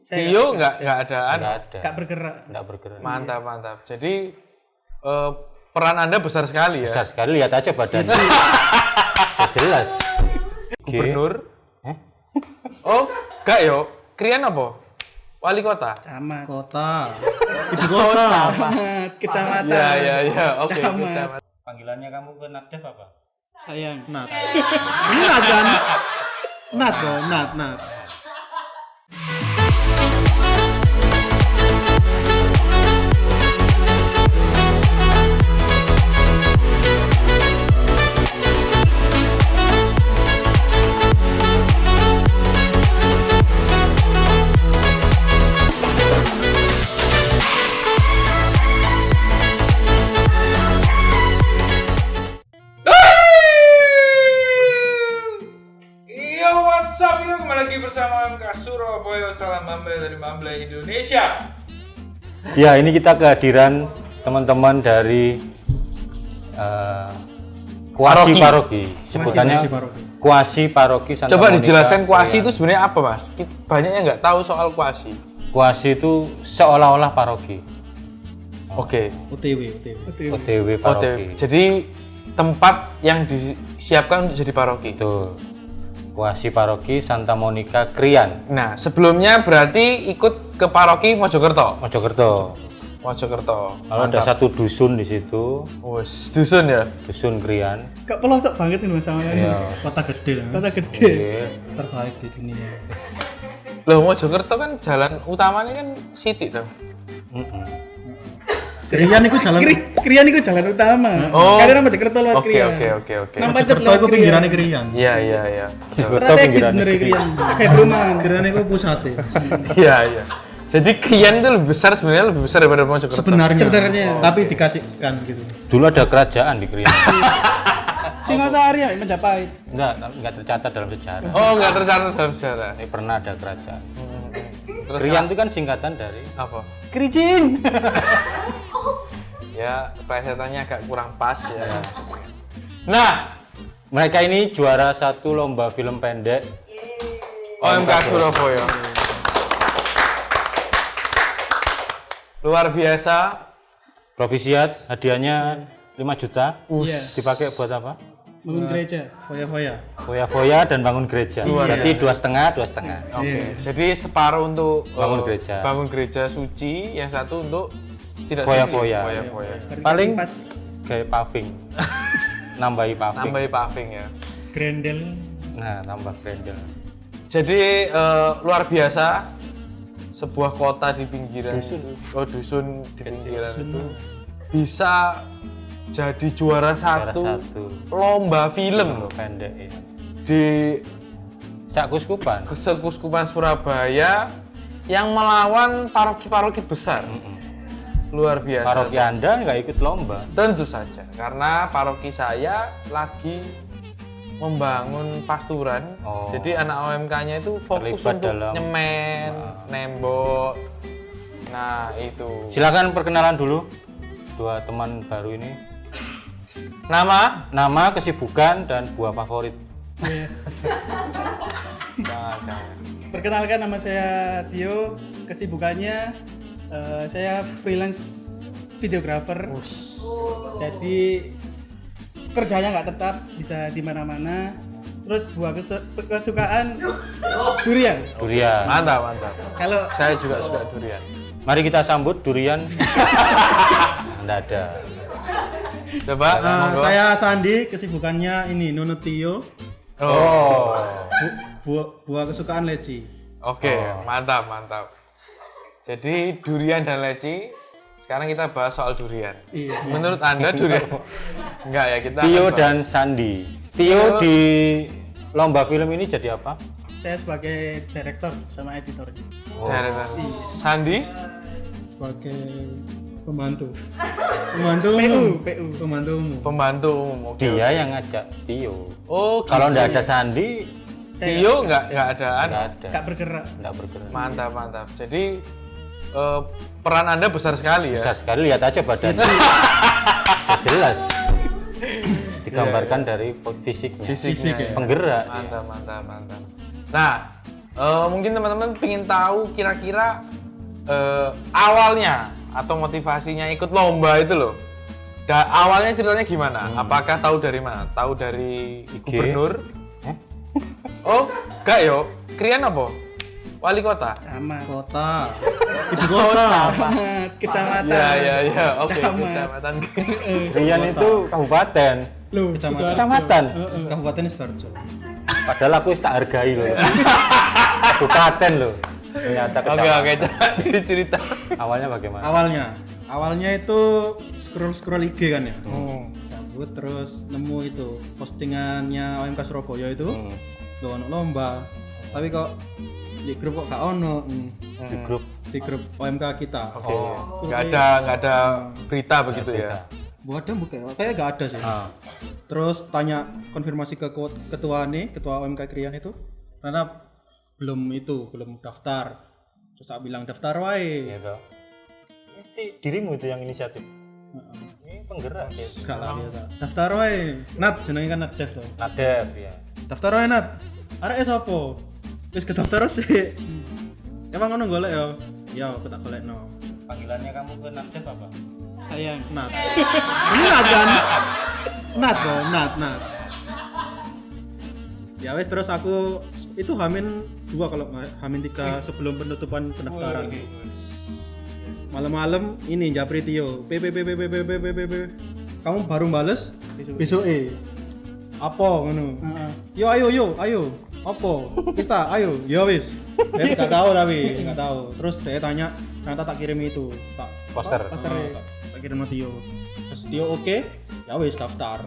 Tio nggak ada. Nggak bergerak. Mantap. Jadi peran Anda besar sekali ya. Besar sekali, lihat aja badannya. Jelas. Gubernur. Oh, enggak yo. Krian apa? Wali kota. Camat. Kota. Ibu kota. Kecamatan. Ya. Oke, Camat. kecamatan. Panggilannya kamu ke Nadef apa? Sayang. Nat. Ini Nat kan? Nat kok, Nat. What's up, yo, kembali lagi bersama MK Surabaya. Salam Mamble dari Mamble Indonesia. Ya, ini kita kehadiran teman-teman dari Kuasi Paroki. Sebutannya Kuasi Paroki Santa Coba Monica dijelaskan kuasi Krian. itu sebenarnya apa, Mas? Banyak yang nggak tahu soal kuasi. Kuasi itu seolah-olah paroki. Oke. OTW paroki. Jadi tempat yang disiapkan untuk jadi paroki. Itu Kuasi Paroki Santa Monica Krian. Nah, sebelumnya berarti ikut ke paroki Mojokerto. Mojokerto. Kalau ada satu dusun di situ, Wes, dusun ya. dusun Krian. Gak pelosok banget ini sama Iya. Kota gede. Kota gede. Terbaik di dunia. Loh, Mojokerto kan jalan utamanya kan Siti tuh. Krian itu jalan. Krian itu jalan utama. Oh. Kalian Mojokerto lewat Oke. Krian. Nampak Mojokerto lewat itu pinggirannya Krian. Iya. Strategis bener Krian. Kayak perumahan. Krian itu pusatnya. Iya. Jadi Krian itu lebih besar daripada Mojokerto. Sebenarnya. Tapi dikasihkan gitu. Dulu ada kerajaan di Krian. Singasari ya Majapahit. Enggak tercatat dalam sejarah. Oh, nggak tercatat dalam sejarah. Pernah ada kerajaan. Terus Krian itu kan singkatan dari apa? Krijin. Ya, plesetannya agak kurang pas ya. Nah, Mereka ini juara satu lomba film pendek OMK Surabaya. Luar biasa. Provisiat, hadiahnya 5 juta. Iya. Dipakai buat apa? Bangun gereja. Foya-foya. Foya-foya dan bangun gereja. Berarti 2,5. Oke. Jadi separuh untuk Bangun gereja. bangun gereja suci, yang satu untuk tidak Foya-foya. suci. Foya-foya. Paling pas kayak paving. Nambahi paving. Nambahi paving ya. Grendel. Nah, tambah grendel. Jadi luar biasa, sebuah kota di pinggiran dusun di pinggiran itu bisa jadi juara satu lomba film pendek ya. di Sakuskupan. Keuskupan Surabaya yang melawan paroki-paroki besar. Luar biasa. Paroki Anda nggak ikut lomba? Tentu saja, karena paroki saya lagi membangun pasturan. Jadi anak OMK-nya itu fokus Terlibat untuk dalam nyemen, nembok. Nah, itu. Silakan perkenalan dulu dua teman baru ini. Nama? Kesibukan, dan buah favorit. Jangan. Perkenalkan, nama saya Tio. Kesibukannya saya freelance videographer. Jadi kerjanya nggak tetap, bisa di mana-mana. Terus buah kesukaan durian. Mantap. Kalau Saya juga suka durian. Mari kita sambut durian. Anda ada. Coba. monggo. Saya Sandi, kesibukannya ini Nono Tio. Oh. Buah kesukaan leci. Oke, mantap. Jadi durian dan leci. Sekarang kita bahas soal durian. Iya. Menurut Anda durian? Enggak ya, kita Tio akan dan Sandi. Tio di lomba film ini jadi apa? saya sebagai direktur sama editor. bahas. Sandi? Sebagai pembantu umum. Pembantu umum. Oke, Dia oke. yang ngajak Tio. Oh, Kalau gitu. nggak ada Sandi, Tio nggak ada. nggak ada. Gak bergerak. Nggak bergerak. Mantap. Jadi peran Anda besar sekali ya. Besar sekali, lihat aja badannya. Jelas. Digambarkan dari fisiknya. Fisiknya. ya. Penggerak. Mantap. Nah, Mungkin teman-teman ingin tahu kira-kira awalnya atau motivasinya ikut lomba itu loh. Awalnya ceritanya gimana? Apakah tahu dari mana? Tahu dari gubernur? Oh, enggak yo. Krian apa? Wali kota? Camat. Kota. Ibu kota. Kecamatan. Ya. Oke, Camat. kecamatan. Rian itu kabupaten. Loh, Kecamatan. Kecamatan. Kabupaten Sidoarjo. Padahal aku tak hargai loh. Kabupaten loh. Ternyata Oke, kecamatan. coba cerita. Awalnya bagaimana? Awalnya itu scroll IG kan ya. Cabut terus nemu itu postingannya OMK Surabaya itu. Loh, ono lomba. Tapi kok di grup kok gak ono. Di grup OMK kita. Oke. Nggak ada berita begitu ya. Buat ada bukan? Kayaknya gak ada sih. Terus tanya konfirmasi ke ketua OMK Krian itu karena belum daftar. Terus saya bilang daftar wae. Iya toh. Mesti dirimu itu yang inisiatif. Ini penggerak ya. Gak lah biasa. Daftar wae. Nat jenenge kan Nat Dev tuh. Nadep ya. Daftar wae Nat. Arek sapa? Wis kedaftar sih. Emang ngono golek ya? Ya, aku tak golekno. Panggilannya kamu ke Nadep apa? Sayang. Nat. Ini Nat kan? Nat kok, Nat. Ya wes terus aku itu H-2 kalau H-3 sebelum penutupan pendaftaran. Malam-malam ini japri Tio. PP. Kamu baru bales besok apa ngono. Yo ayo. Apa? Kita ayo. Ya wis. Enggak tahu. Terus dia tanya, ternyata tak kirim itu. Tak Poster. tak kirim ke Tio. Terus Tio oke. Ya wis daftar.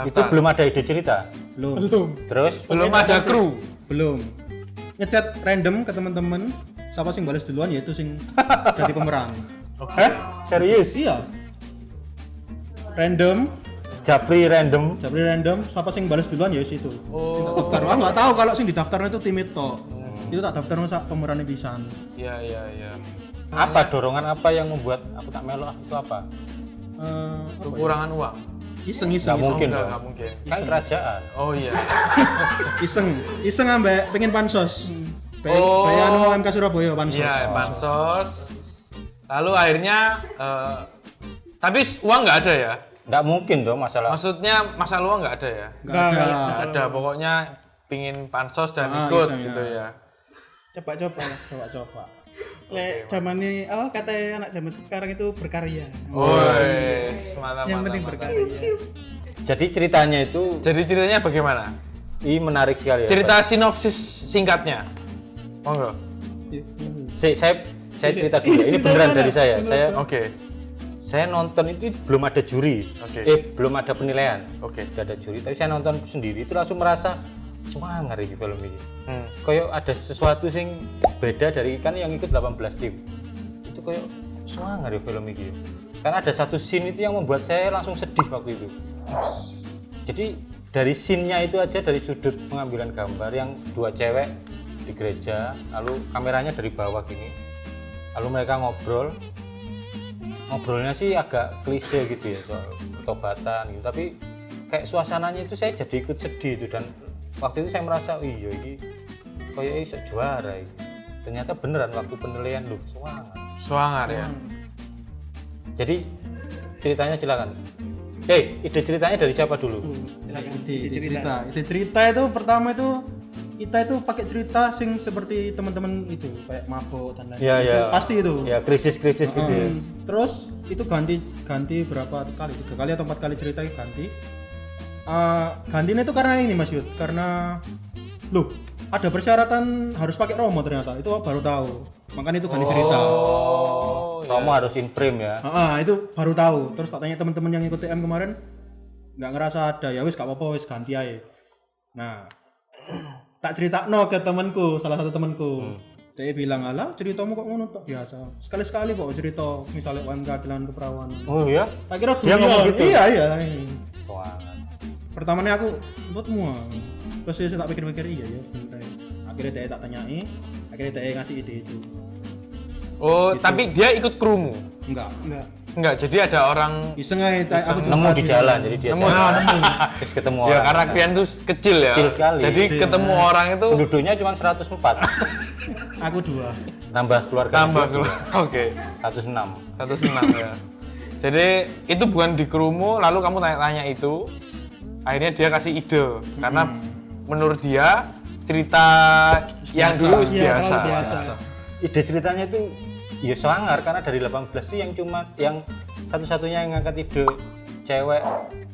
Itu belum ada ide cerita. Belum. Terus Belum ada kru. Belum. Ngechat random ke teman-teman. Siapa sing balas duluan ya itu sing jadi pemeran. Oke. serius? Iya. Random, Japri random. siapa sing balas duluan ya itu. Oh. Daftar. Aku nggak tahu kalau sing didaftarnya itu tim itu. Itu tak daftar sak pemerannya pisan. Iya. Apa dorongan apa yang membuat aku tak melok itu apa? Kekurangan uang. Iseng. Nggak mungkin dong. Nggak mungkin. Kan kerajaan. Oh iya. Iseng ambek pengen pansos. Oh. Bayan OMK Surabaya pansos. Iya, bansos. Lalu akhirnya tapi uang nggak ada ya? Nggak mungkin dong masalah. Maksudnya masalah uang nggak ada ya? Nggak ada. Nggak ada. Pokoknya pingin pansos dan Ah, ikut iseng, gitu ya. ya. Coba lah. Coba. Lek zaman ini kata anak zaman sekarang itu berkarya. Woi, mantap. Yang penting berkarya. Jadi ceritanya itu Jadi ceritanya bagaimana? ini menarik sekali ya. Cerita sinopsis singkatnya. Monggo. Saya cerita dulu. Ini beneran dari saya. Oke. Saya nonton itu belum ada juri. Oke. Belum ada penilaian. Oke. Tidak ada juri, tapi saya nonton sendiri itu langsung merasa semangat ini film ini. Hmm. Kayak ada sesuatu sing beda dari kan yang ikut 18 tim. Itu kayak semangat ya film ini. Karena ada satu scene itu yang membuat saya langsung sedih waktu itu. Jadi dari scene-nya itu aja, dari sudut pengambilan gambar yang dua cewek di gereja, lalu kameranya dari bawah gini, lalu mereka ngobrolnya sih agak klise gitu ya soal pertobatan gitu, tapi kayak suasananya itu saya jadi ikut sedih itu, dan waktu itu saya merasa iya ini kayak iso juara ini. Ternyata beneran waktu penilaian lu Semangat ya. Jadi ceritanya silakan. Ide ceritanya dari siapa dulu? Ide cerita itu pertama itu kita itu pakai cerita sing seperti teman-teman itu kayak mabuk dan lain-lain. Iya, Itu iya. pasti itu. Ya krisis-krisis gitu ya. Terus itu ganti berapa kali? 3 kali atau 4 kali cerita ganti. Gantinya itu karena ini Mas Yud, karena ada persyaratan harus pakai Romo ternyata. Itu baru tahu. Makanya itu ganti cerita. Kamu harus in frame ya. Itu baru tahu. Terus tak tanya teman-teman yang ikut TM kemarin, nggak ngerasa ada. Ya wis gak apa-apa, wis ganti aja. Nah, tak cerita ke temanku, salah satu temanku. Dia bilang, alah ceritamu kok ngono tok biasa. Sekali-sekali kok cerita misalnya UMK Kelan Keperawanan. Oh ya? Tak kira Dia ngomong gitu? Iya. Wah. Pertamanya aku buatmu. Terus saya tak pikir-pikir iya ya. Bener. Akhirnya dia tak tanyai, akhirnya dia ngasih ide itu. Oh, Gitu. tapi dia ikut krumu. Enggak. Enggak, jadi ada orang Iseng aja aku Nemu di jalan, jadi dia Nemu. jalan. Terus ketemu ya orang. karena kalian tuh kecil ya. Kecil sekali. Jadi ketemu orang itu Penduduknya cuma 104. aku 2. Nambah keluarga. tambah keluar. Oke. 106. 106 ya. Jadi itu bukan di kerumu lalu kamu tanya-tanya itu. Akhirnya dia kasih ide karena menurut dia cerita yang dulu Iya, biasa. kalau biasa. Ide ceritanya itu ya sangar karena dari 18 itu yang satu-satunya yang ngangkat ide cewek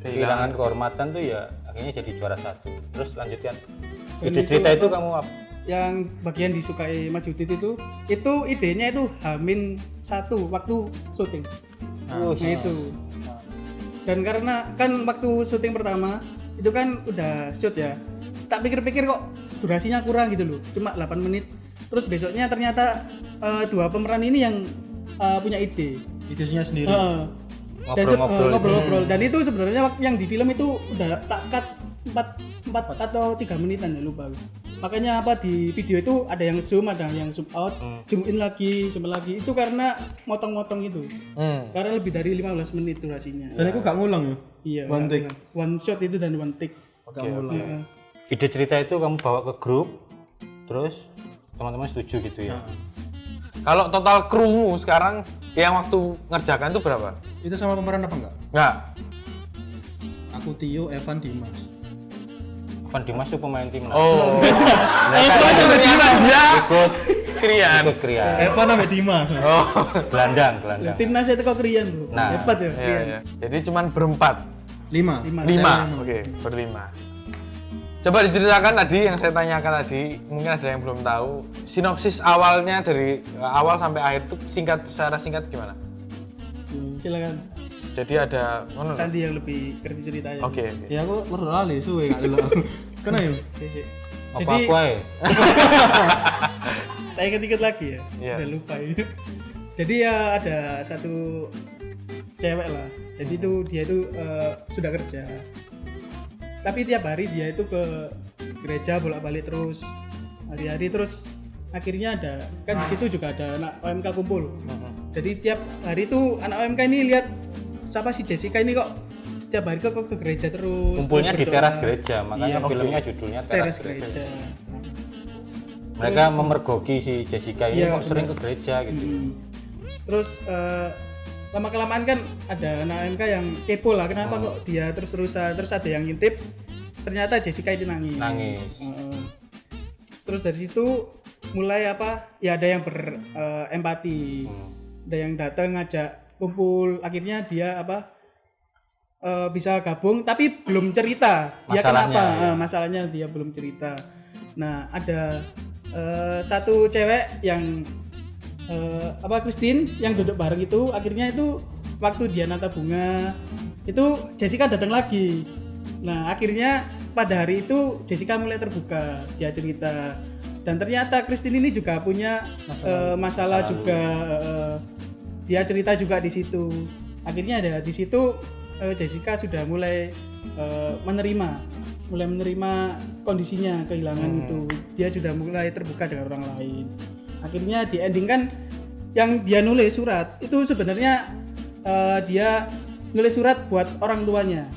kehilangan kehormatan tuh ya akhirnya jadi juara 1. Terus lanjutkan. Dan Ide itu cerita itu apa? kamu apa? Yang bagian disukai Mas Judit itu idenya itu H-1 waktu syuting. Oh, Nah itu. Dan karena kan waktu syuting pertama itu kan udah shoot ya. Tak pikir-pikir kok durasinya kurang gitu loh. Cuma 8 menit. Terus besoknya ternyata dua pemeran ini yang punya ide. Idenya sendiri. Dan Ngobrol-ngobrol. ngobrol-ngobrol. Dan itu sebenarnya yang di film itu udah tak cut 4 atau 3 menitan ya lupa. Makanya apa di video itu ada yang zoom, ada yang zoom out, zoom in lagi, zoom lagi. Itu karena motong-motong itu. Karena lebih dari 15 menit durasinya. Dan aku gak ngulang ya. Iya. One take. One shot itu dan one take. Gak ngulang. Heeh. Ide cerita itu kamu bawa ke grup, terus teman-teman setuju gitu ya. Kalau total krumu sekarang yang waktu ngerjakan itu berapa? Itu sama pemeran apa enggak? Enggak. Aku Tio, Evan, Dimas. Van Dimas tuh pemain timnas. Oh. Ternyata dia Ikut krian. ikut krian. Evan sama Dimas. Oh. Gelandang. Timnas itu kok Krian bro. Nah. Hebat ya. Iya, Krian. iya. Jadi cuman berempat. 5. 5. Oke, berlima. Coba diceritakan tadi yang saya tanyakan tadi, mungkin ada yang belum tahu. Sinopsis awalnya dari awal sampai akhir itu secara singkat gimana? Silakan. Jadi ada mana? Sandi yang lebih ngerti ceritanya. Oke. Ya aku baru lali suwe gak dulu. Kena ya? Apa Jadi aku ya? saya ingat-ingat lagi ya. Iya. Sudah lupa ini. Jadi ya ada satu cewek lah. Jadi itu dia itu sudah kerja. Tapi tiap hari dia itu ke gereja bolak-balik terus hari-hari terus akhirnya ada kan di situ juga ada anak OMK kumpul. Jadi tiap hari itu anak OMK ini lihat siapa si Jessica ini kok tiap hari kok ke gereja terus. Kumpulnya di berdoa. teras gereja, makanya Iya, filmnya judulnya Teras Teras gereja. Gereja. Mereka memergoki si Jessica ini Iya, kok sering ke benar. gereja gitu. Terus lama-kelamaan kan ada anak OMK yang kepo lah kenapa kok dia terus-terusan terus ada yang ngintip ternyata Jessica itu nangis. Nangis. Terus dari situ mulai apa ya ada yang berempati, ada yang datang ngajak kumpul akhirnya dia apa bisa gabung tapi belum cerita dia Masalahnya, kenapa ya. masalahnya dia belum cerita. Nah ada satu cewek yang Christine yang duduk bareng itu akhirnya itu waktu dia nata bunga itu Jessica datang lagi. Nah akhirnya pada hari itu Jessica mulai terbuka, dia cerita dan ternyata Christine ini juga punya masalah juga, dia cerita juga di situ. Akhirnya ada di situ Jessica sudah mulai menerima kondisinya kehilangan itu. Dia sudah mulai terbuka dengan orang lain. Akhirnya di ending kan yang dia nulis surat itu sebenarnya dia nulis surat buat orang tuanya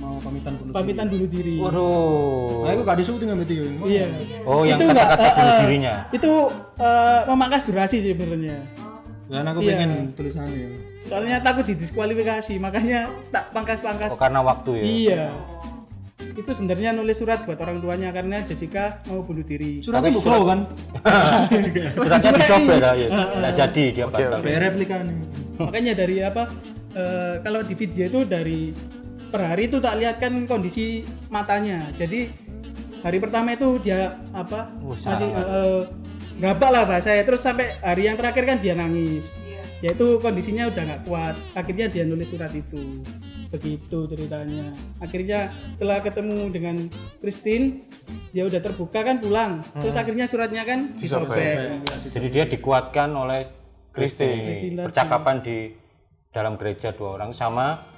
Mau pamitan bunuh diri. Waduh. Nah, aku gak disuruh dengan Tio. Iya. Oh, yang Itu kata-kata nggak, bunuh dirinya. Itu memangkas durasi sih sebenarnya. Dan aku Iya. pengen tulisannya. Soalnya takut didiskualifikasi, makanya tak pangkas-pangkas. Oh, karena waktu ya. Iya. Itu sebenarnya nulis surat buat orang tuanya karena Jessica mau bunuh diri. Suratnya buku kan? Suratnya disobek ya. Enggak jadi dia batal. Kayak replika nih. Makanya dari apa? Kalau di video itu dari per hari itu tak lihat kan kondisi matanya. Jadi hari pertama itu dia apa? Masih gabak lah bahasa ya. Terus sampai hari yang terakhir kan dia nangis. Yaitu kondisinya udah nggak kuat. Akhirnya dia nulis surat itu. Begitu ceritanya. Akhirnya setelah ketemu dengan Christine, dia udah terbuka kan pulang. Terus akhirnya suratnya kan disobek. Jadi dia dikuatkan oleh Christine Christine. tadi. Percakapan di dalam gereja dua orang sama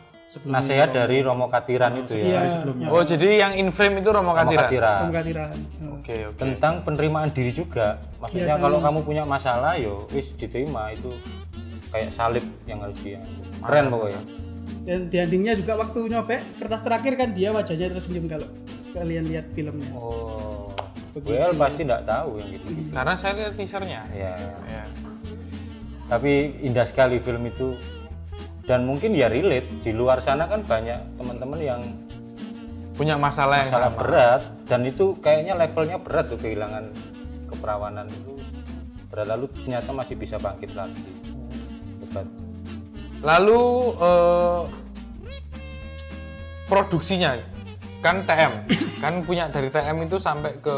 nasihat dari Romo Katiran itu ya. Iya. Sebelumnya. Oh, jadi yang in frame itu Romo Romo Katiran. Katiran. Pengkatiran. Oke. Tentang penerimaan diri juga. Maksudnya Iya, kalau sama. kamu punya masalah yo wis diterima itu. kayak salib yang harus dia. Keren pokoknya. Dan di endingnya juga waktu nyobek kertas terakhir kan dia wajahnya tersenyum kalau kalian lihat filmnya. Oh. Well pasti nggak tahu yang gitu. Karena saya lihat teasernya. Ya. Ya. Tapi indah sekali film itu. Dan mungkin ya relate, di luar sana kan banyak teman-teman yang Punya masalah yang masalah sama. berat dan itu kayaknya levelnya berat tuh, kehilangan keperawanan itu berat, lalu ternyata masih bisa bangkit lagi. Hebat. Lalu produksinya kan TM, kan punya dari TM itu sampai ke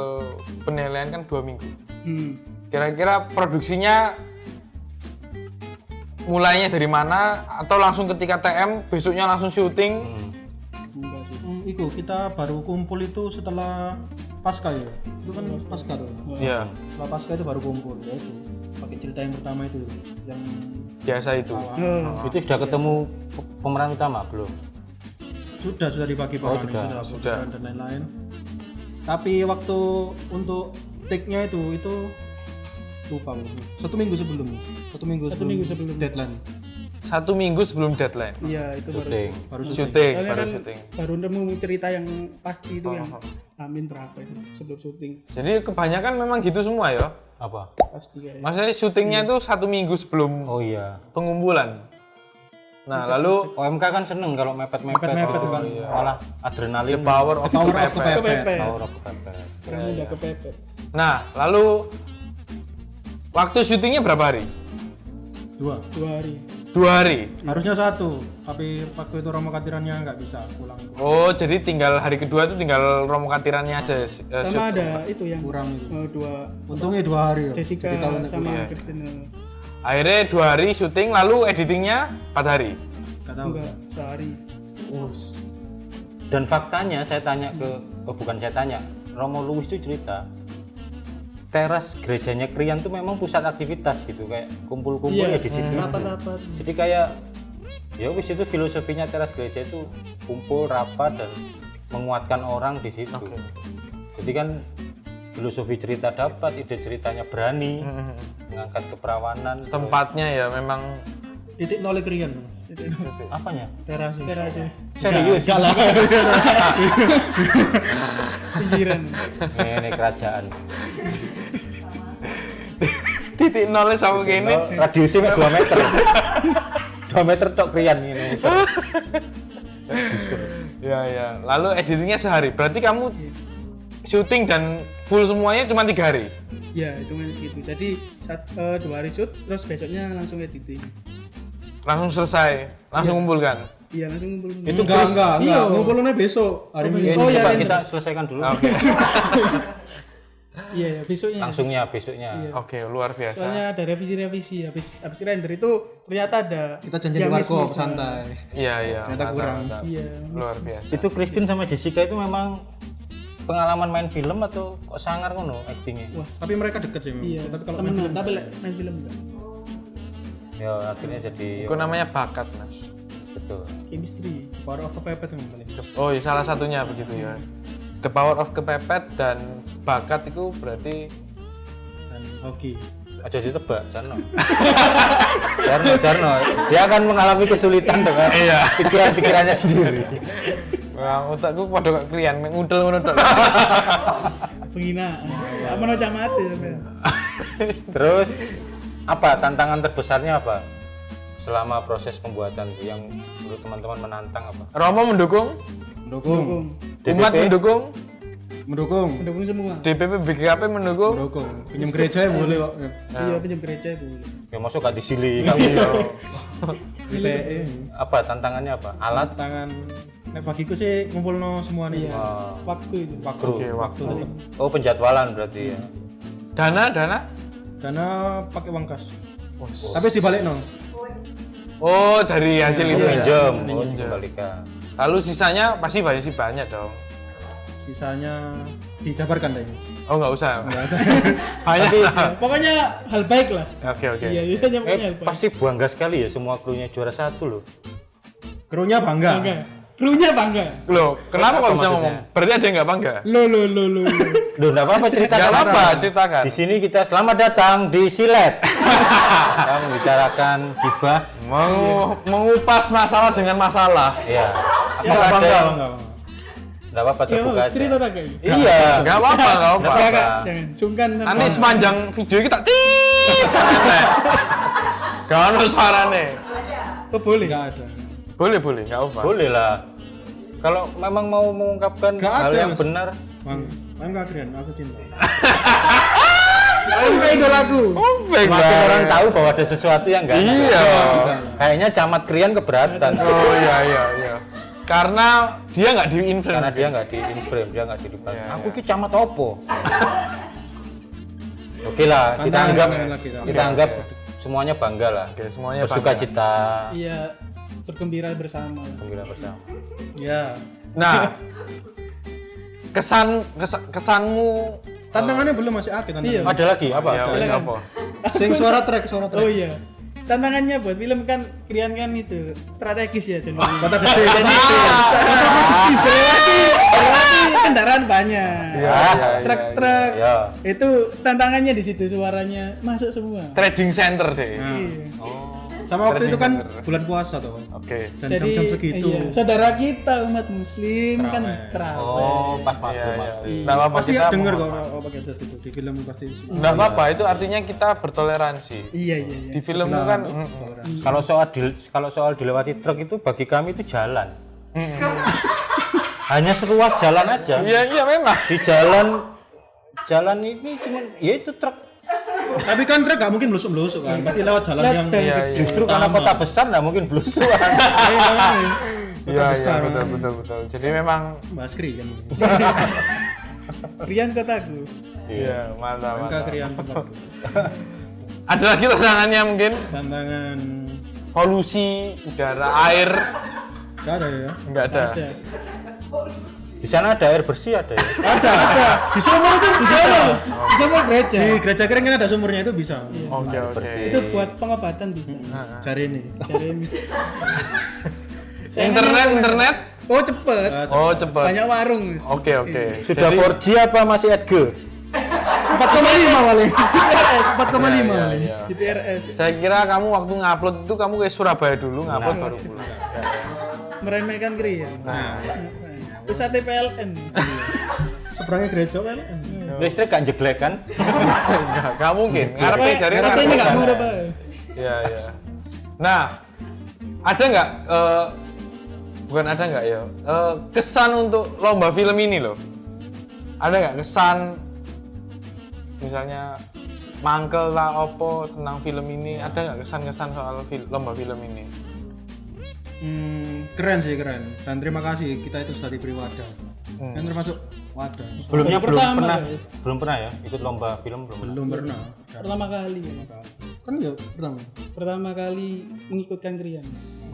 penilaian kan 2 minggu. Kira-kira produksinya mulainya dari mana atau langsung ketika TM besoknya langsung syuting? Enggak sih. Itu kita baru kumpul itu setelah pasca ya. Itu kan pasca tuh. Iya, Setelah pasca itu baru kumpul ya itu. Pakai cerita yang pertama itu yang biasa itu. Itu sudah ketemu pemeran utama belum? sudah dibagi Oh, peran, sudah. dan lain-lain. Tapi waktu untuk take-nya itu lupa aku. 1 minggu sebelum. 1 minggu sebelum deadline. 1 minggu sebelum deadline. Iya, itu baru. Syuting. Baru Syuting, Soalnya baru kan syuting. baru nemu cerita yang pasti itu yang amin berapa itu sebelum syuting Jadi kebanyakan memang gitu semua ya. Apa? pasti kayak. Maksudnya syutingnya itu 1 minggu sebelum Oh iya. pengumpulan. Nah, lalu OMK kan seneng kalau mepet-mepet gitu kan, malah adrenalin. power of kepepet. Kepepet. Power of kepepet. Karena udah kepepet. Nah, lalu waktu syutingnya berapa hari? 2. 2 hari. 2 hari. Harusnya 1, tapi waktu itu Romo Katirannya nggak bisa pulang. Oh, jadi tinggal hari kedua itu tinggal romo katirannya aja. Sama ada itu yang Kurang itu. dua Untungnya 2 hari ya. Jessica Jadi kalau sama iya. Christine. Akhirnya 2 hari syuting, lalu editingnya 4 hari. nggak tahu. Enggak, sehari. Dan faktanya saya tanya bukan saya tanya, Romo Luwis itu cerita teras gerejanya Krian tuh memang pusat aktivitas gitu, kayak kumpul-kumpul ya di situ. Rapat-rapat. Jadi kayak ya wis itu filosofinya teras gereja itu kumpul rapat dan menguatkan orang di situ. Jadi kan filosofi cerita dapat, ide ceritanya berani, mengangkat keperawanan. Tempatnya ya memang Titik nol Krian. Apanya? Teras. Teras ya. Serius? Enggak lah. Pinggiran. Ini kerajaan. titik nolnya sama gini. Radiusnya 2 meter. 2 meter tok Krian ini. Ya ya. Lalu editingnya sehari. Berarti kamu syuting dan full semuanya cuma 3 hari. Ya, itu main segitu. Jadi 2 hari shoot, terus besoknya langsung editing. Langsung selesai, langsung kumpulkan. Iya, langsung ngumpul. Itu Enggak. Iya. Ngumpulnya besok. Hari Minggu. Ini iya, coba Rin. kita selesaikan dulu. Oke. Iya, besoknya. Langsungnya besoknya. Oke, luar biasa. Soalnya ada revisi. Habis render itu ternyata ada Kita janji di yang warkop miss-miss. Iya santai. iya. Ternyata mantap, kurang. mantap. Iya. Luar biasa. Itu Christine sama Jessica itu memang pengalaman main film atau kok sangar ngono actingnya? Tapi mereka deket sih. memang. Iya. Tapi kalau temenan, tapi main film enggak. Ya akhirnya jadi Itu namanya bakat, Mas. betul. Chemistry. Power of Kepepet yang paling. Oh, ya, salah satunya begitu ya. The power of kepepet dan bakat itu berarti Dan hoki. Aja ditebak, Jarno. Jarno. Dia akan mengalami kesulitan dengan pikiran-pikirannya sendiri. wah, otakku pada kok klian ngudel ngono tok. Penghinaan. Apa no camate sampai. Terus apa tantangan terbesarnya apa? Selama proses pembuatan itu yang menurut teman-teman menantang apa? Romo mendukung, Mendukung. umat DPP? mendukung, Mendukung. Mendukung semua. DPP BGKP mendukung. Mendukung. Pinjam gereja ya boleh kok. Iya, pinjam gereja boleh. Ya masuk gak disili. IPE. Apa tantangannya apa? Alat Tangan. Nek bagiku sih ngumpulno semua nih. Waktu itu. kru. Waktu. Waktu tetap. Oh penjadwalan berarti ya. Dana. Karena pakai uang kas. Tapi dibalik no. Oh, dari hasil itu ya. Pinjam, oh dikembalikan. Lalu sisanya pasti banyak dong. Sisanya dijabarkan deh. Oh, nggak usah. Banyak. Pokoknya hal baik lah. Oke. Iya, biasanya pokoknya hal baik. Pasti bangga sekali ya semua krunya juara 1 loh. Krunya bangga. Bangga. Krunya bangga. Loh, kenapa Apa kok bisa maksudnya? ngomong? Berarti ada yang nggak bangga? Lo. Duh, enggak apa-apa ceritakan. Nggak apa-apa, aja. ceritakan. Di sini kita selamat datang di Silet. Kita membicarakan gibah. Mengupas masalah dengan masalah. Iya. Ya, Apakah ada bangga, yang bangga. enggak apa-apa terbuka aja. Cerita tak kayak. Iya. Nggak apa-apa, nggak apa-apa. Enggak, Kak. Jangan sungkan. Nanti sepanjang video kita jangan. Gak ada suarane. Oh, boleh. Enggak ada. Boleh, nggak apa-apa. Boleh lah. Kalau memang mau mengungkapkan Nggak hal ada, yang Mas. benar, Bang, enggak keren, aku cinta. Aku kayak idolaku. Baik semakin orang tahu bahwa ada sesuatu yang enggak. Iya. Kayaknya camat Krian keberatan. Oh iya. Karena dia nggak di-inframe. Karena dia nggak di inframe, dia nggak dilibat. Iya, Aku ki camat opo? Oke lah, kita Tantangan anggap lagi, kita anggap semuanya bangga lah. Oke, semuanya Bersuka bangga. cita, Iya, bergembira bersama. gembira bersama. Ya. Nah, kesanmu Tantangannya belum masih akeh tantangan. Iya. Ada lagi apa? ya wes Silakan. apa? Sing suara track. Oh iya. Tantangannya buat film kan Krian kan itu strategis ya jadi. Kota gede. Berarti kendaraan banyak. Iya, Truk-truk. Ya. Itu tantangannya di situ suaranya masuk semua. Trading center deh. Iya. Sama waktu itu kan Trading center. bulan puasa tuh. Oke. Dan Jadi jam-jam segitu. iya, saudara kita umat muslim kan Terawih. terawih. Oh, pas Iya, masuk iya. masuk. Nggak apa-apa Pasti kita denger mau- kok apa pakai set itu di film pasti. Nggak apa-apa, itu artinya kita bertoleransi. Iya. Di film kan Kalau soal dilewati truk itu bagi kami itu jalan. Hanya seruas jalan aja. Iya memang. Di jalan ini cuman ya itu truk. Tapi kan truk gak mungkin blusuk-blusuk kan. Pasti lewat jalan yang Iya. Justru karena kota besar nggak mungkin blusukan. Iya, besar, betul. Jadi memang Mas Kri kan. Krian kotaku. iya, mantap. Angka krian tempat. Ada lagi tantangannya mungkin Tantangan polusi udara, air, gak ada ya. enggak ada. Ada. Di sana ada air bersih ada ya. Ada. Di sumur itu Di sana. Di sana gereja. Di gereja kering kan ada sumurnya itu bisa. Oke. Itu buat pengobatan bisa. Cari ini. Cari ini. Internet. Oh cepet. Oh, cepat. Banyak warung. Oke. Sudah 4G apa masih 4G? 4,5 paling. 4,5 Iya, paling. iya. GPRS. Saya kira kamu waktu ngupload itu kamu ke Surabaya dulu, ngupload baru pulang. Meremehkan Krian. Nah, Pusat PLN. seberangnya gereja kan. Listrik kan jeglek kan? Enggak mungkin. Ngarepe jari Rasanya nggak murah, Pak. Iya. Nah, ada nggak bukan ada nggak ya? Kesan untuk lomba film ini loh. Ada nggak kesan misalnya mangkel lah opo tentang film ini? Ada nggak kesan-kesan soal lomba film ini? Keren sih keren. Dan terima kasih kita itu sudah diberi wadah. Yang termasuk wadah. Sebelumnya belum Pertama, pernah, guys. belum pernah ya ikut lomba film belum pernah. Belum pernah. Pertama kali. Kan ya pertama. Pertama kali mengikutkan Krian.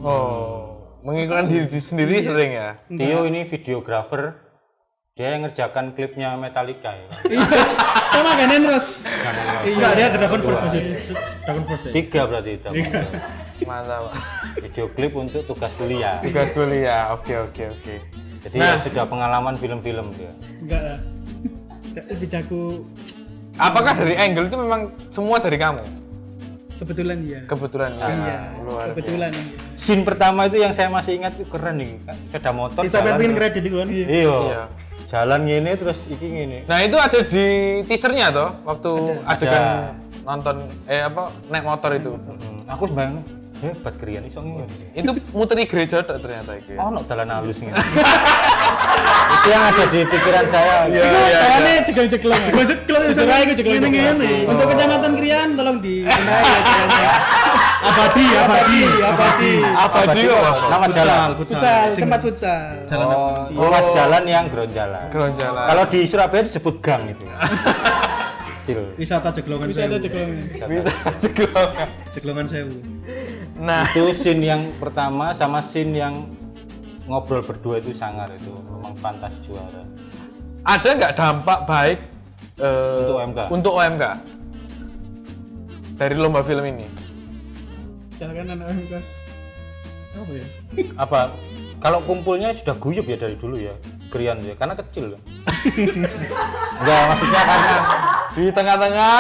Oh, mengikutkan diri sendiri sering ya? Tio ini videografer, dia yang ngerjakan klipnya Metallica ya. Sama Ganen Ros. Enggak, dia Dragon Force maksudnya. Dragon Force ya. 3 berarti itu. Mantap. Video klip untuk tugas kuliah. Tugas kuliah. Oke. Jadi ya sudah pengalaman film-film dia. Enggak lah. Lebih jago Apakah dari angle itu memang semua dari kamu? kebetulan ya. Kebetulan ya. Iya. Luar biasa. Kebetulan. Scene pertama itu yang saya masih ingat itu keren nih. Sepeda motor. Bisa jalan pengen terus- kredit itu kan. Iya. Iya. Jalan gini terus iki gini. Nah itu ada di teasernya toh waktu adegan nonton naik motor itu. Aku sebenarnya hebat Krian iso ngene. Itu muteri gereja tok ternyata itu. Oh, no dalan halus ngene. Itu yang ada di pikiran saya. Iya. Soalnya jegleng-jegleng. Jegleng-jegleng. Serai itu jegleng-jegleng. Gini-gini. Untuk kecamatan Krian tolong dibenahi ya jegleng-jegleng. Abadi. Apa dia? Nama jalan. Futsal, tempat futsal. Jalan apa? Ruas jalan yang ground jalan. Ground jalan. Kalau di Surabaya disebut gang itu. Kecil. Wisata Jeglongan Bisa ada Sewu. jegleng. Jeglongan Sewu. Nah, Itu scene yang pertama sama scene yang ngobrol berdua itu sangar itu memang pantas juara. ada nggak dampak baik Untuk OMK. Untuk OMK dari lomba film ini? Silakan anak MK. Apa ya? Apa kalau kumpulnya sudah guyup ya dari dulu ya, Krian ya, karena kecil. Enggak, maksudnya karena Di tengah-tengah.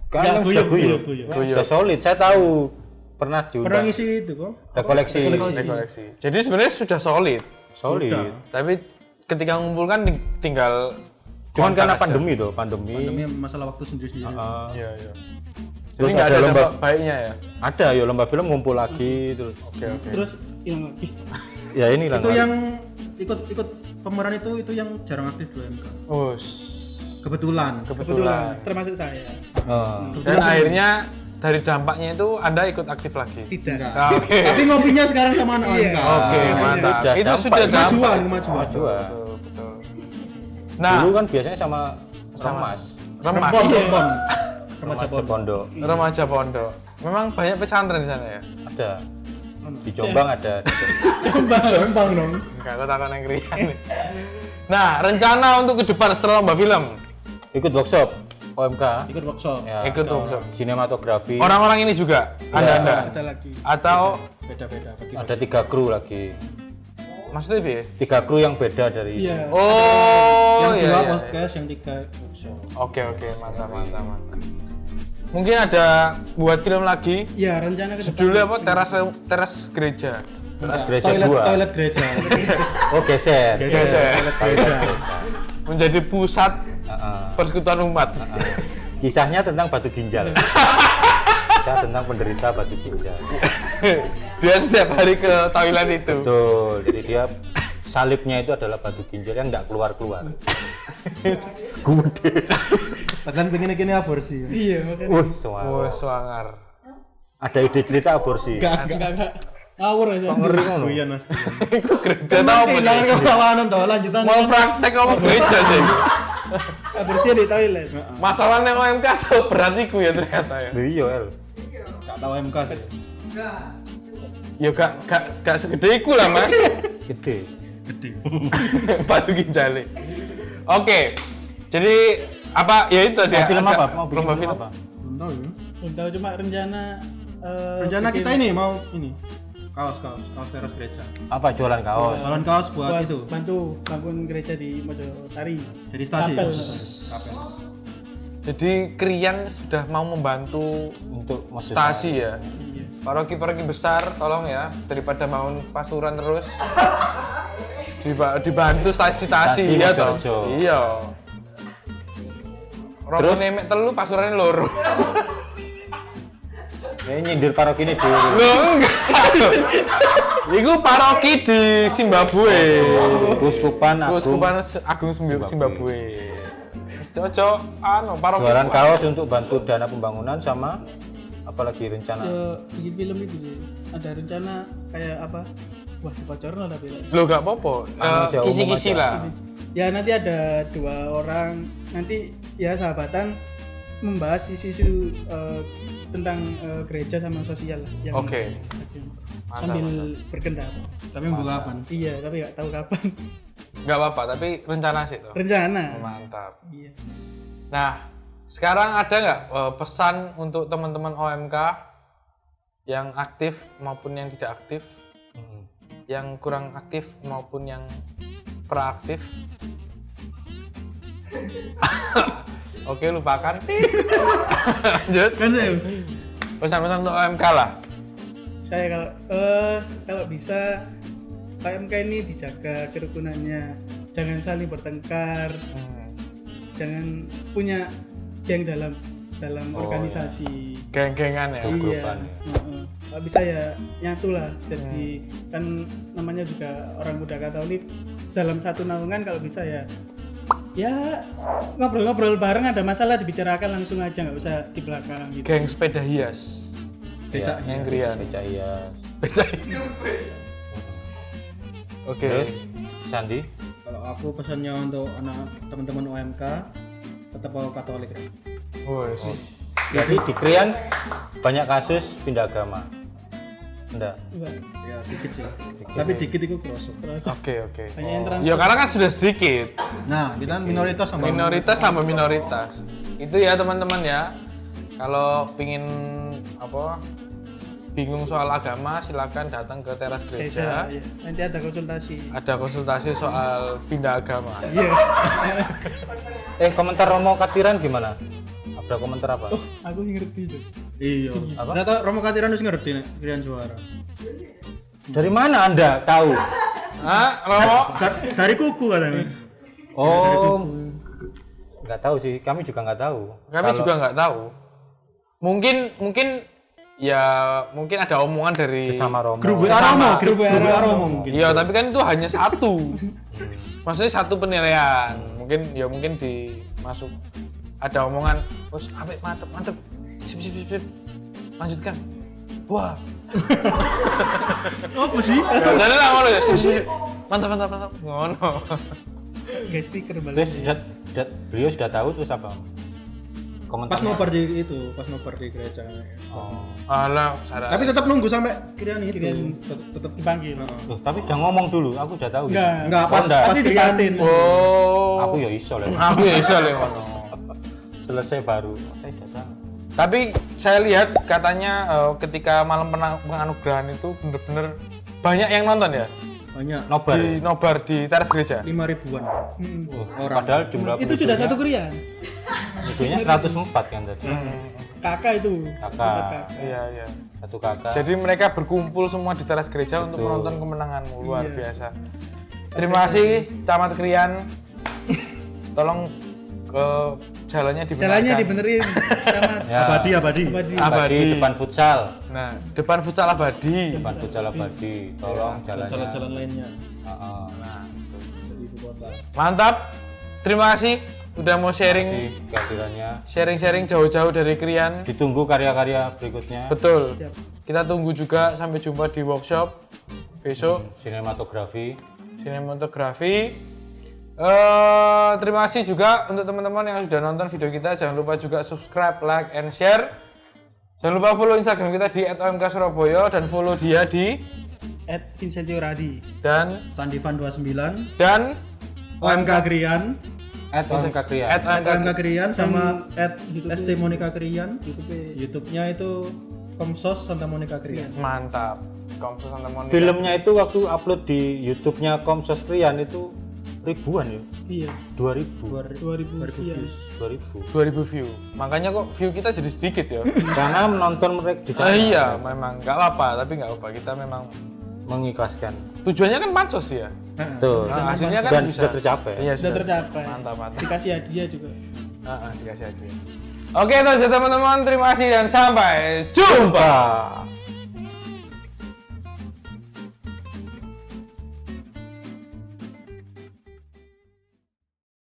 kan Ya, sudah guyup. sudah solid. Saya tahu pernah Pernah diundang ngisi itu kok. rekoleksi. Koleksi. Jadi sebenarnya sudah solid. Solid. Sudah. Tapi ketika ngumpulkan tinggal Cuman kontak karena aja. pandemi tuh, pandemi. Pandemi masalah waktu sendiri-sendiri. Iya, iya. Jadi Terus nggak ada ada lomba dampak baiknya ya. Ada ya lomba film ngumpul lagi terus. Oke, oke. Terus hilang lagi. Ya ini lah. Itu yang ikut pemeran itu yang jarang aktif di UMK. Kebetulan. Kebetulan. Termasuk saya. Dan akhirnya dari dampaknya itu Anda ikut aktif lagi. Tidak. Enggak. Nah, oke. Tapi ngopinya sekarang sama anak Iya. UMK. Oke, Iya, mantap. sudah Itu dampak. sudah dampak. Kemajuan. Betul, betul. Nah, Dulu kan biasanya sama Remas, remas. Rempon. remaja pondok. Remaja pondok. Memang banyak pesantren di sana ya? Ada. Di Jombang ada. Jombang dong. Enggak, aku takut yang krian nih. Nah, rencana untuk ke depan setelah lomba film? Ikut workshop OMK. Ikut workshop. Ya, Ikut workshop. sinematografi. Orang-orang ini juga? Anda-anda? Ada lagi. Atau, Beda-beda. Ada 3 kru lagi. maksudnya apa ya? 3 kru yang beda dari. Iya. Oh, Yang iya, 2 iya. podcast, yang 3 workshop. Oke, oke. Mantap, mantap, mantap. Mungkin ada buat film lagi? Ya, rencana ke depan. Judulnya apa? Teras gereja. Terus gereja Toilet 2. toilet gereja. Oh, geser. Geser. Toilet gereja. Menjadi pusat Heeh. persekutuan umat. Kisahnya tentang batu ginjal. Kisah tentang penderita batu ginjal. Dia setiap hari ke toilet itu. Betul. Jadi dia salibnya itu adalah batu ginjal yang nggak keluar-keluar. Gede. Tekan pengen gini aborsi. Iya, makanya. Wih, semua. Oh, swangar. Ada ide cerita aborsi. Enggak. Ngawur aja. Ngeri ngono. Iya, Mas. Itu gereja tau apa Kehilangan sih? keperawanan toh lanjutan. Mau praktek apa gereja sih? Bersih di toilet. Masalahnya OMK seberat itu ya ternyata ya. Iya, El. Enggak tahu MK sih. Ya gak segede iku lah mas. Gede. Gede. Batu ginjale. Oke. Jadi apa ya itu tadi. Mau film ada apa? Mau bikin lomba film film apa? Belum tahu ya. Belum tahu cuma rencana Rencana bikin- kita ini mau ini kaos teras gereja. Apa jualan kaos? Jualan kaos buat itu. bantu bangun gereja di Mojosari. Jadi stasi. Kapel. Kapel. Jadi Krian sudah mau membantu Untuk maksud stasi ya. Iya. Paroki-paroki besar tolong ya daripada bangun pasuran terus. Dibantu stasi-stasi Stasi ya toh. Mojorejo. Iya. Romo nemek telu pasurannya loro. Ya, nyindir paroki ini dulu. Loh enggak. Iku paroki di Zimbabwe. Kuskupan Agung. Keuskupan Agung Zimbabwe. Cocok paroki. Jualan kaos untuk bantu dana pembangunan sama apalagi rencana. Bikin film itu sih. Ada rencana kayak apa? Wah, dibocorin tapi. Loh enggak apa-apa. Aja, umum Kisi-kisi aja. lah. Ya nanti ada 2 orang nanti ya sahabatan membahas isu-isu tentang gereja sama sosial lah yang Oke. sambil berkendara. Tapi minggu kapan? Iya, tapi nggak tahu kapan. Enggak apa-apa, tapi rencana sih tuh. Rencana. Mantap. Iya. Nah, sekarang ada nggak pesan untuk teman-teman OMK yang aktif maupun yang tidak aktif, yang kurang aktif maupun yang proaktif? Oke, lupakan. Lanjut. Kan saya, Pesan-pesan untuk OMK lah. saya kalau bisa KMK ini dijaga kerukunannya, jangan saling bertengkar, jangan punya geng dalam organisasi. Geng-gengan ya. Iya. grupan ya. Heeh. Kalau bisa ya nyatu lah. Jadi kan namanya juga orang muda Katolik dalam satu naungan kalau bisa ya ngobrol-ngobrol bareng, ada masalah dibicarakan langsung aja, nggak usah di belakang gitu. Geng sepeda hias. Ya, Nyengrian. percaya. Oke. Terus Sandi, Kalau aku pesannya untuk anak teman-teman OMK tetap bawa Katolik ya. Wes. jadi di Krian banyak kasus pindah agama. Enggak. Enggak. Ya dikit sih. Tapi dikit itu kerosok. Terus Oke, oke. banyak yang transfer. Ya karena kan sudah sedikit. Nah, kita minoritas sama Minoritas tambah minoritas. Itu ya teman-teman ya. Kalau pingin apa bingung soal agama, silakan datang ke teras gereja. Iya. Nanti ada konsultasi. Ada konsultasi soal pindah agama. Iya. Komentar Romo Katiran gimana? Ada komentar apa? Aku ngerti itu. Iya. Ternyata Romo Katiran wis ngerti nek Krian Suara. Dari mana Anda tahu? Romo? Dari kuku katanya. Oh, nggak tahu sih. Kami juga nggak tahu. Kami juga nggak tahu. Mungkin ada omongan dari Sama Romo. Grup WA Romo mungkin. Iya, tapi kan itu hanya satu. Maksudnya satu penilaian. Mungkin dimasuk ada omongan, "Bos, apik mantep. Sip. Lanjutkan." Wah. Apa sih? Jadi lah ngono ya. Sip. Mantap. Ngono. Guys, stiker Terus balik. beliau sudah tahu terus apa? Komentar. Pas nobar di gereja. Oh. Alah, sadar. Tapi tetap nunggu sampai Krian itu. Krian. Tetap Dipanggil. Loh, tapi udah ngomong dulu, aku udah tahu. Enggak, pas pasti Krian. dikatin. Oh. Aku ya iso lah. Aku ya iso le ngono. Selesai baru. Saya sudah tahu. Tapi saya lihat katanya ketika malam penganugerahan itu bener-bener banyak yang nonton ya. Banyak. Nobar. Nobar di teras gereja. 5.000-an. Orang. Padahal jumlah Itu sudah satu Krian. videonya 104 kan tadi. Kakak itu. Kakak. Iya. Satu kakak. Jadi mereka berkumpul semua di teras gereja untuk menonton kemenanganmu. Luar biasa. Terima kasih Camat Krian. Tolong ke jalannya dibenarkan. Jalannya dibenerin sama Ya, Abadi. abadi depan futsal. Nah, depan futsal abadi. Depan futsal abadi. Tolong jalannya. Jalan-jalan lainnya. Heeh. Di ibu kota. Mantap. Terima kasih udah mau sharing Kehadirannya. sharing jauh-jauh dari Krian. Ditunggu karya-karya berikutnya. Betul. Siap. Kita tunggu juga sampai jumpa di workshop besok Sinematografi. Terima kasih juga untuk teman-teman yang sudah nonton video kita. Jangan lupa juga subscribe, like, and share. Jangan lupa follow Instagram kita di @omk_surabaya dan follow dia di @Vincentio Radi. dan Sandivan29, dan OMK Krian, OMK Krian. OMK Krian sama YouTube. ST Monica Krian. YouTube. YouTube-nya itu Komsos Santa Monica Krian. mantap. Komsos Santa Monica. Filmnya itu waktu upload di YouTube-nya Komsos Krian itu ribuan ya. Iya. 2000 views. 2000 view. Makanya kok view kita jadi sedikit ya. Karena menonton mereka di sana Iya, memang nggak apa-apa, tapi nggak apa. Kita memang mengikhlaskan. tujuannya kan pansos ya. Tuh. Nah, hasilnya kan Dan bisa sudah tercapai. Iya, Sudah tercapai. Mantap. Dikasih hadiah juga. Dikasih hadiah. Oke, teman-teman, terima kasih dan sampai jumpa.